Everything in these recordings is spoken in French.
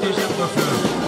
de Germe-Fleur.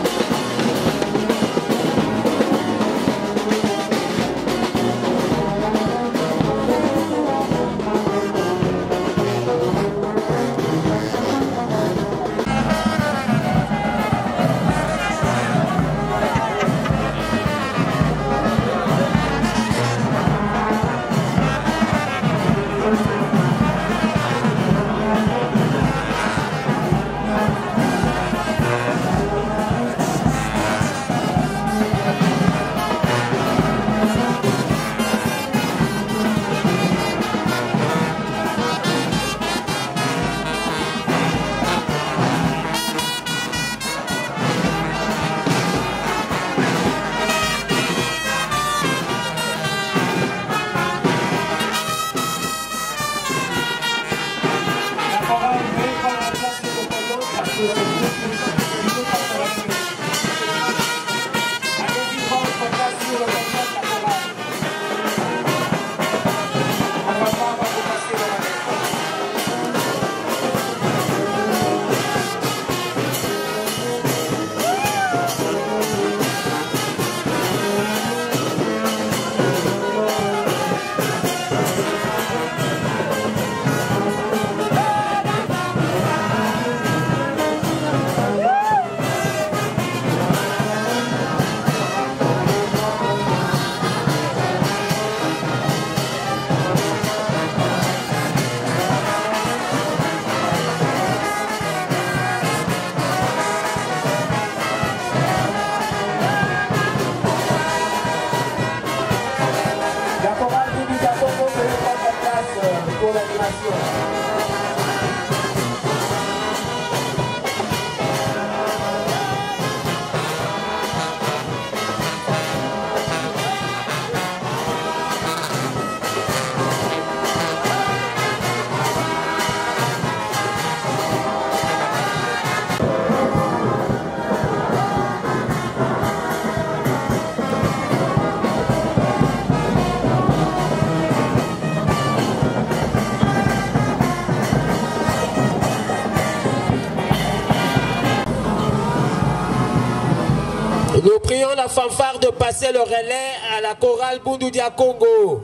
Nous prions la fanfare de passer le relais à la chorale Bundudia Congo.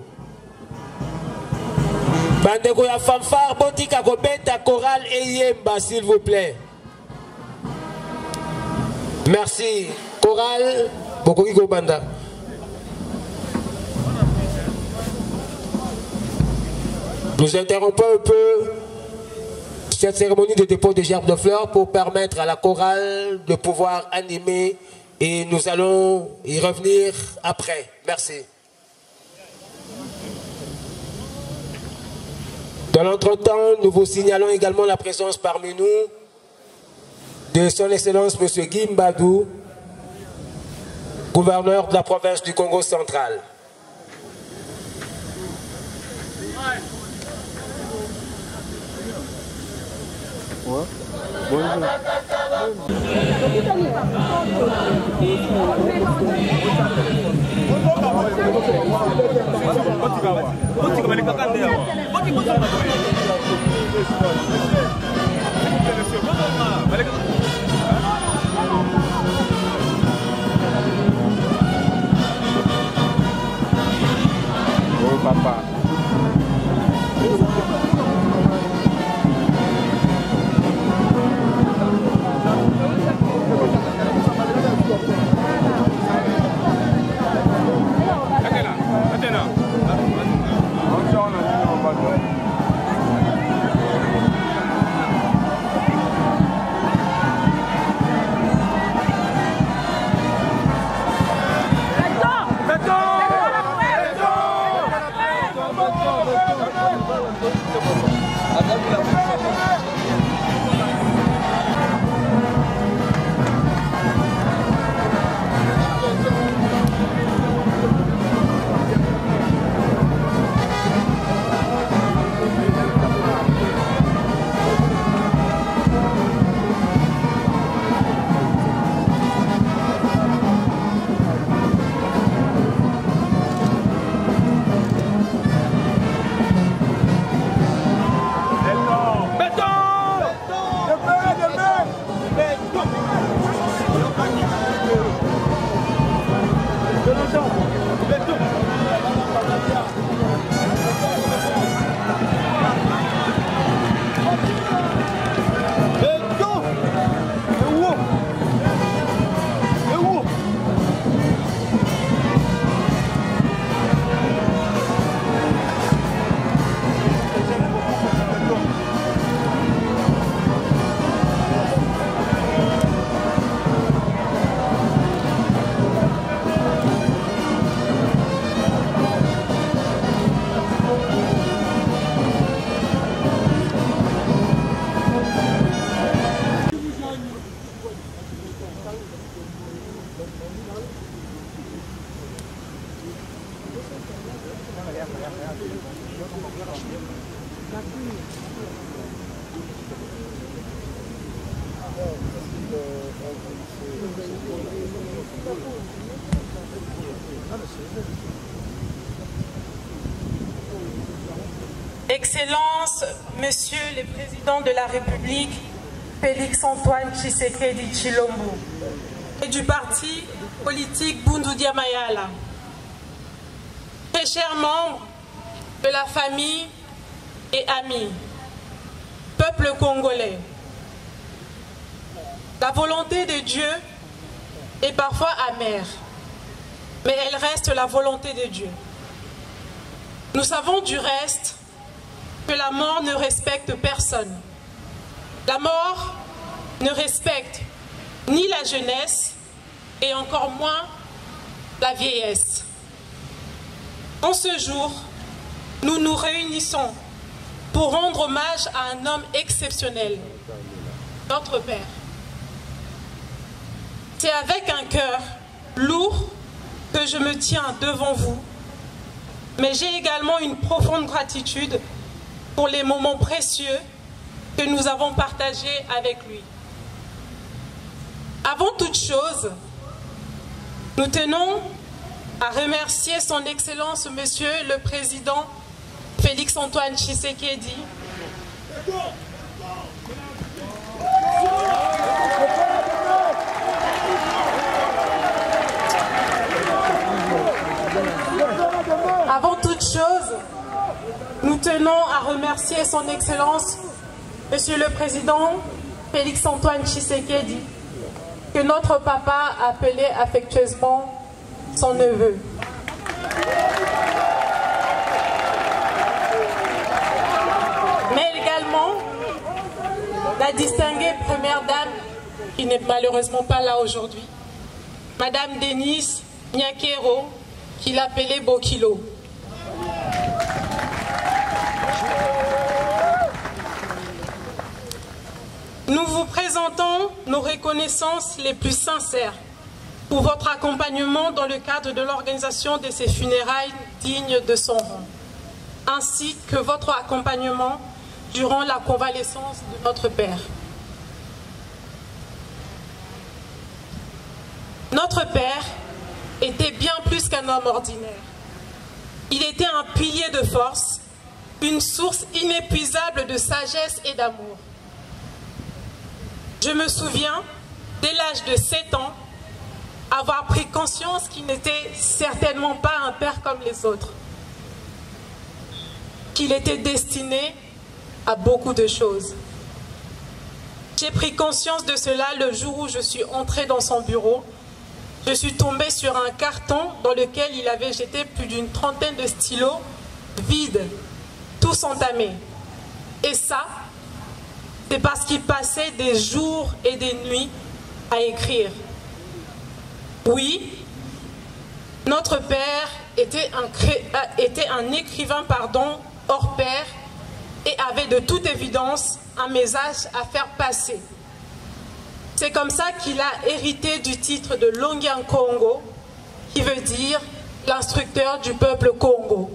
Bandeko ya fanfare botika kobeta chorale Eyemba s'il vous plaît. Merci. Chorale Bokoki Kobanda. Nous interrompons un peu cette cérémonie de dépôt de gerbes de fleurs pour permettre à la chorale de pouvoir animer. Et nous allons y revenir après. Merci. Dans l'entretemps, nous vous signalons également la présence parmi nous de son Excellence M. Guy Mbadou, gouverneur de la province du Congo central. Ouais. Bonjour. Oh papa. Excellences, Monsieur le Président de la République, Félix-Antoine Tshisekedi Tshilombo, et du parti politique Bundudia Mayala. Très chers membres de la famille et amis, peuple congolais, la volonté de Dieu est parfois amère, mais elle reste la volonté de Dieu. Nous savons du reste que la mort ne respecte personne. La mort ne respecte ni la jeunesse et encore moins la vieillesse. En ce jour, nous nous réunissons pour rendre hommage à un homme exceptionnel, notre Père. C'est avec un cœur lourd que je me tiens devant vous, mais j'ai également une profonde gratitude pour les moments précieux que nous avons partagés avec lui. Avant toute chose, nous tenons à remercier son Excellence, Monsieur le Président Félix-Antoine Tshisekedi, Avant toute chose, nous tenons à remercier son Excellence, Monsieur le Président Félix-Antoine Tshisekedi, que notre papa appelait affectueusement son neveu. Mais également la distinguée première dame, qui n'est malheureusement pas là aujourd'hui, Madame Denise Nyakero, qui l'appelait Bokilo. Nous vous présentons nos reconnaissances les plus sincères pour votre accompagnement dans le cadre de l'organisation de ces funérailles dignes de son rang, ainsi que votre accompagnement durant la convalescence de notre Père. Notre Père était bien plus qu'un homme ordinaire. Il était un pilier de force, une source inépuisable de sagesse et d'amour. Je me souviens, dès l'âge de 7 ans, avoir pris conscience qu'il n'était certainement pas un père comme les autres, qu'il était destiné à beaucoup de choses. J'ai pris conscience de cela le jour où je suis entrée dans son bureau. Je suis tombée sur un carton dans lequel il avait jeté plus d'une trentaine de stylos vides, tous entamés. Et ça, c'est parce qu'il passait des jours et des nuits à écrire. Oui, notre père était un écrivain hors pair et avait de toute évidence un message à faire passer. C'est comme ça qu'il a hérité du titre de Longian Congo, qui veut dire l'instructeur du peuple Congo.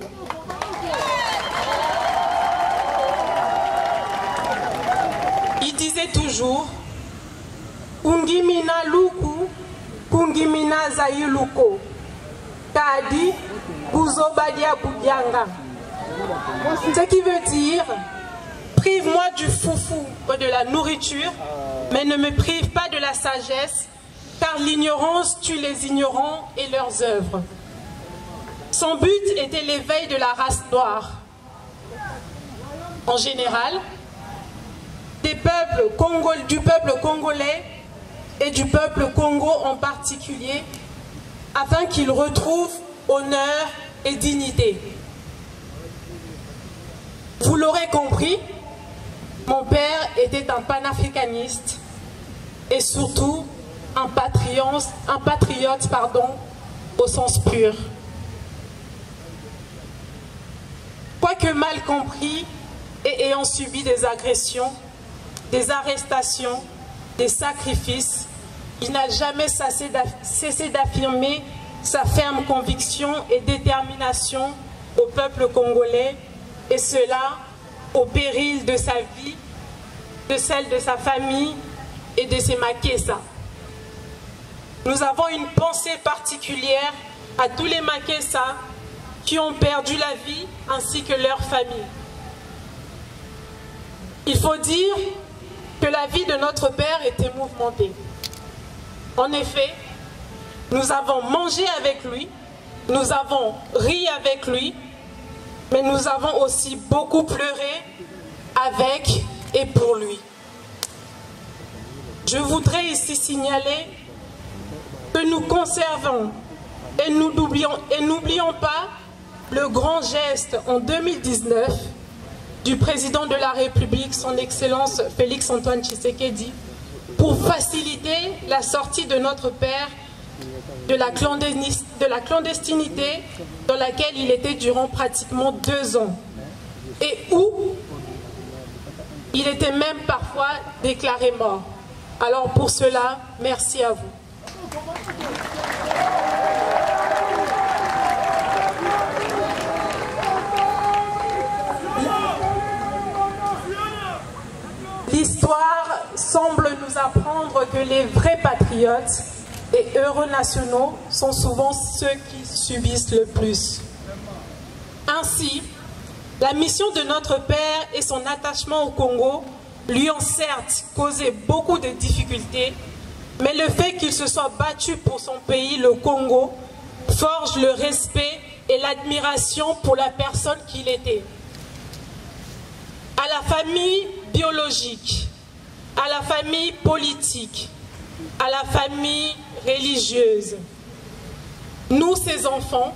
Il disait toujours Kungimina luku, kungimina zayuluko, kadi buzobadia budianga. Ce qui veut dire prive-moi du foufou ou de la nourriture, mais ne me prive pas de la sagesse, car l'ignorance tue les ignorants et leurs œuvres. Son but était l'éveil de la race noire. En général, du peuple congolais et du peuple Congo en particulier, afin qu'ils retrouvent honneur et dignité. Vous l'aurez compris, mon père était un panafricaniste et surtout un patriote, au sens pur. Quoique mal compris et ayant subi des agressions, des arrestations, des sacrifices, il n'a jamais cessé d'affirmer sa ferme conviction et détermination au peuple congolais et cela au péril de sa vie, de celle de sa famille et de ses Makessa. Nous avons une pensée particulière à tous les Makessa qui ont perdu la vie ainsi que leurs familles. Il faut dire que la vie de notre père était mouvementée. En effet, nous avons mangé avec lui, nous avons ri avec lui, mais nous avons aussi beaucoup pleuré avec et pour lui. Je voudrais ici signaler que nous conservons et nous n'oublions pas le grand geste en 2019 du président de la République, son Excellence Félix-Antoine Tshisekedi, pour faciliter la sortie de notre père de la clandestinité dans laquelle il était durant pratiquement 2 ans et où il était même parfois déclaré mort. Alors pour cela, merci à vous. L'histoire semble nous apprendre que les vrais patriotes et héros nationaux sont souvent ceux qui subissent le plus. Ainsi, la mission de notre père et son attachement au Congo lui ont certes causé beaucoup de difficultés, mais le fait qu'il se soit battu pour son pays, le Congo, forge le respect et l'admiration pour la personne qu'il était. À la famille biologique, à la famille politique, à la famille religieuse, nous, ses enfants,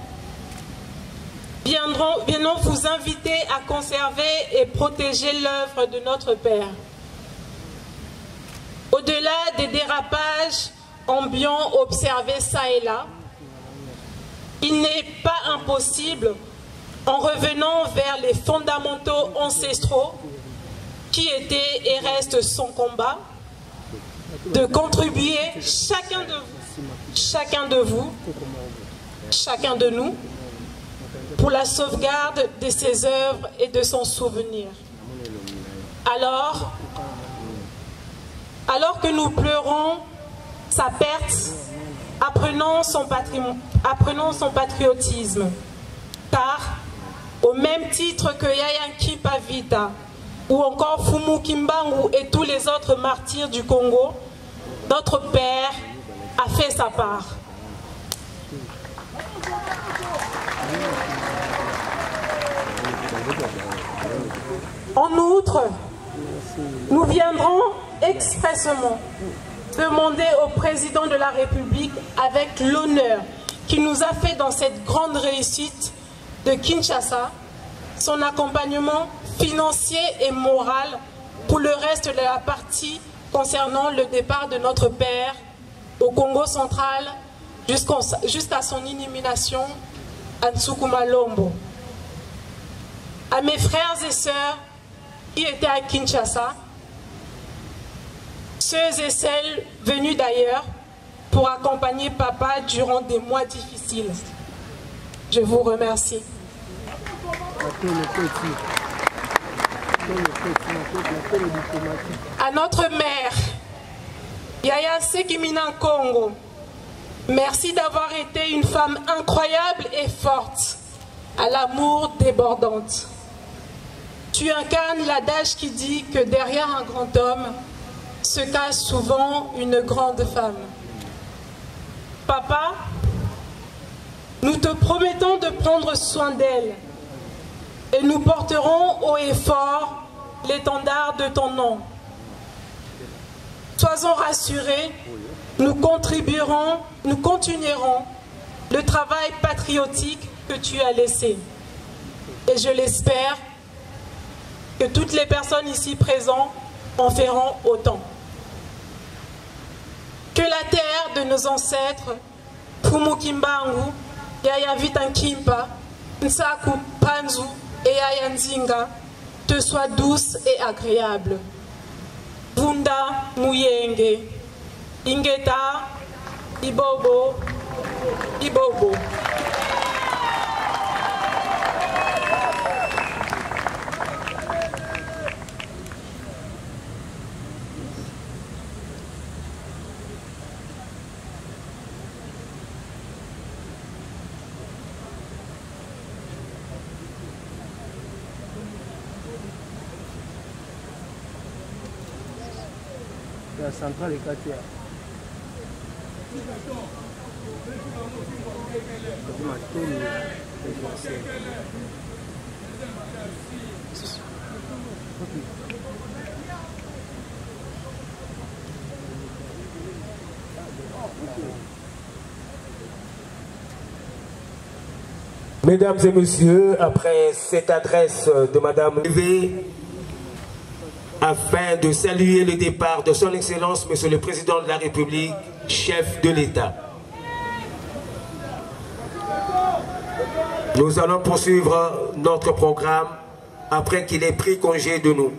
viendrons vous inviter à conserver et protéger l'œuvre de notre Père. Au-delà des dérapages ambiants observés ça et là, il n'est pas impossible, en revenant vers les fondamentaux ancestraux qui étaient et restent son combat, de contribuer chacun de vous, chacun de nous, pour la sauvegarde de ses œuvres et de son souvenir. Alors que nous pleurons sa perte, apprenons son patriotisme, car au même titre que Yaya Nkipa Vita ou encore Fumu Kimbangu et tous les autres martyrs du Congo, notre Père a fait sa part. En outre, nous viendrons expressément demander au président de la République, avec l'honneur qu'il nous a fait dans cette grande réussite de Kinshasa, son accompagnement financier et moral pour le reste de la partie concernant le départ de notre père au Congo central jusqu'à son illumination à Nsukumalombo. À mes frères et sœurs qui étaient à Kinshasa, ceux et celles venus d'ailleurs pour accompagner papa durant des mois difficiles, je vous remercie. À notre mère, Yaya Sekimina Congo, merci d'avoir été une femme incroyable et forte, à l'amour débordante. Tu incarnes l'adage qui dit que derrière un grand homme se cache souvent une grande femme. Papa, nous te promettons de prendre soin d'elle et nous porterons haut et fort l'étendard de ton nom. Sois-en rassurés, nous continuerons le travail patriotique que tu as laissé. Et je l'espère que toutes les personnes ici présentes en feront autant. Que la terre de nos ancêtres, Fumu Kimbangu, Yaya Vita Nkimpa, Nsaku Panzu et Yaya Nzinga, te soit douce et agréable. Bunda Muyenge, Ingeta, Ibobo, Ibobo. La centrale est Katia. Mesdames et messieurs, après cette adresse de Madame Levé, afin de saluer le départ de son Excellence, Monsieur le Président de la République, chef de l'État. Nous allons poursuivre notre programme après qu'il ait pris congé de nous.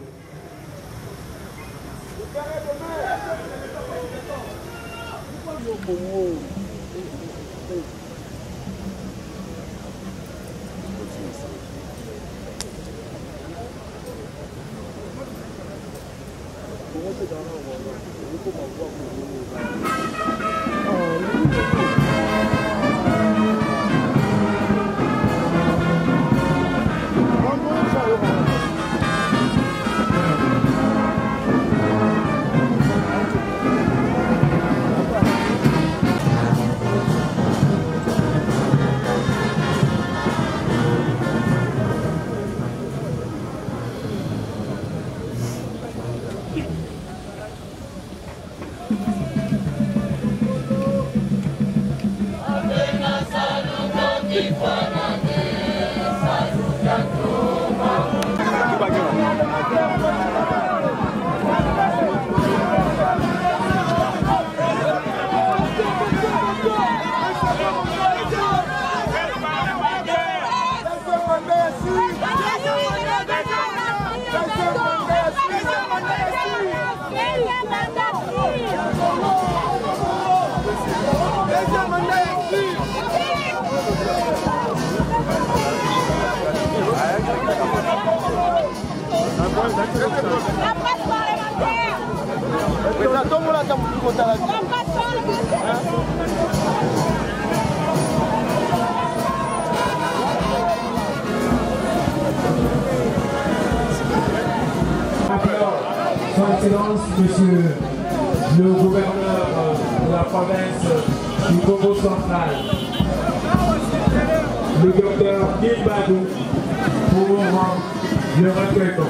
Son Excellence, Monsieur le gouverneur de la province du Congo central, le docteur Gilbadou, pour le recueillement.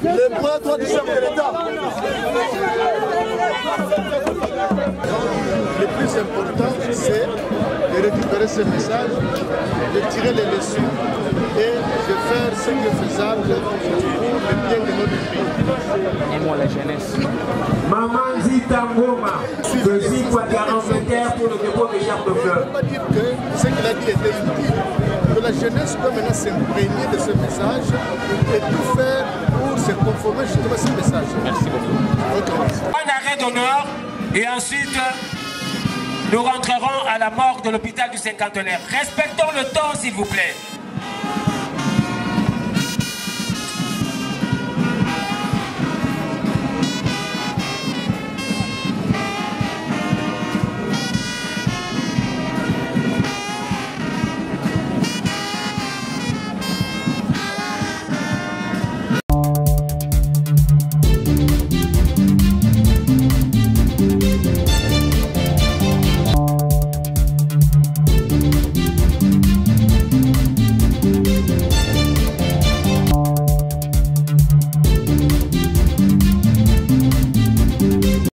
Les points droits du chef de l'État. Le plus important, c'est de récupérer ce message, de tirer les leçons et de faire ce qui est faisable pour le bien de notre pays. Et moi, la jeunesse. Maman Zita Ngoma, de Zikwadia Angleterre pour le dépôt des gerbes de fleurs. On ne peut pas dire que ce qu'il a dit était inutile. Que la jeunesse peut maintenant s'imprégner de ce message et tout faire pour se conformer justement à ce message. Merci beaucoup. Un arrêt d'honneur et ensuite nous rentrerons à la morgue de l'hôpital du Cinquantenaire. Respectons le temps, s'il vous plaît.